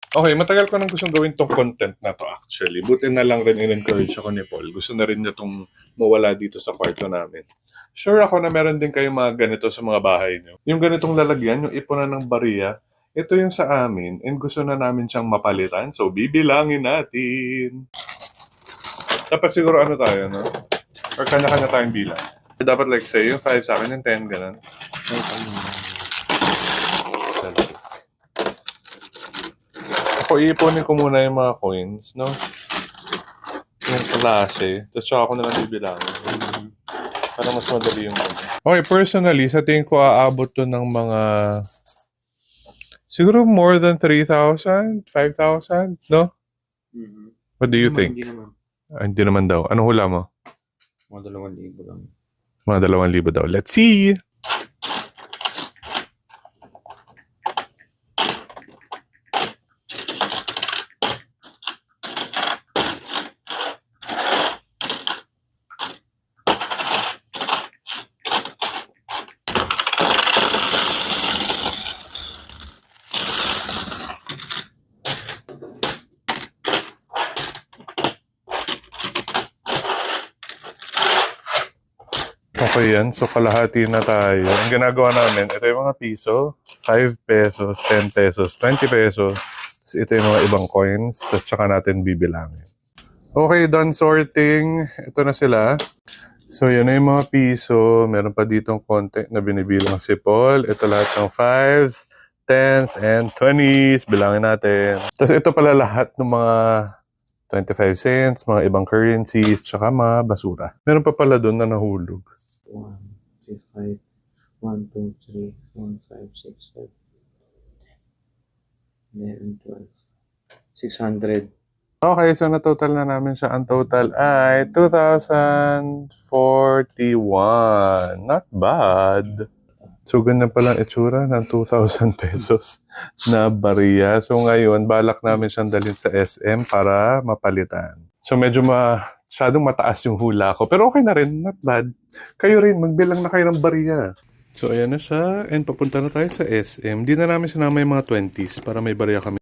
Okay, matagal ko nang gustong gawin 'tong content na 'to actually. Buti na lang rin in-encourage ako ni Paul. Gusto na rin niya 'tong mawala dito sa kwarto namin. Sure ako na meron din kayong mga ganito sa mga bahay niyo. Yung ganitong lalagyan, yung ipunan ng bariya, ito yung sa amin and gusto na namin siyang mapalitan. So, bibilangin natin. Dapat siguro ano tayo, no? Or kanya-kanya tayong bilang. Dapat like say, yung 5 sa akin, yung 10, ganun. Ako, iipunin ko muna yung mga coins, no? Yung klase. Tapos saka ako na lang bibilangin. Para mas madali yung ano. Okay, personally, sa tingin ko aabot to ng mga siguro more than 3,000, 5,000, no? Mm-hmm. What do you think? Hindi naman. Hindi naman daw. Anong hula mo? Mga 2,000 lang. Mga 2,000 daw. Let's see! Okay yan. So, kalahati na tayo. Ang ginagawa namin, ito yung mga piso. 5 pesos, 10 pesos, 20 pesos. Tapos ito yung mga ibang coins. Tapos tsaka natin bibilangin. Okay, done sorting. Ito na sila. So, yan na yung mga piso. Meron pa ditong konti na binibilang si Paul. Ito lahat ng 5s, 10s, and 20s. Bilangin natin. Tapos ito pala lahat ng mga 25 cents, mga ibang currencies, tsaka mga basura. Meron pa pala doon na nahulog. 1, 5, 1, 2, 3, 4, 5, 6, 7, 11, 12, 600. Okay, so na-total na namin siya. Ang total ay 2,041. Not bad. So, ganyan pala ang itsura ng 2,000 pesos na bariya. So, ngayon, balak namin siyang dalhin sa SM para mapalitan. So, medyo masyadong mataas yung hula ko. Pero okay na rin, not bad. Kayo rin, magbilang na kayo ng bariya. So, ayan na siya. And papunta na tayo sa SM. Di na namin sinama yung mga 20s para may bariya kami.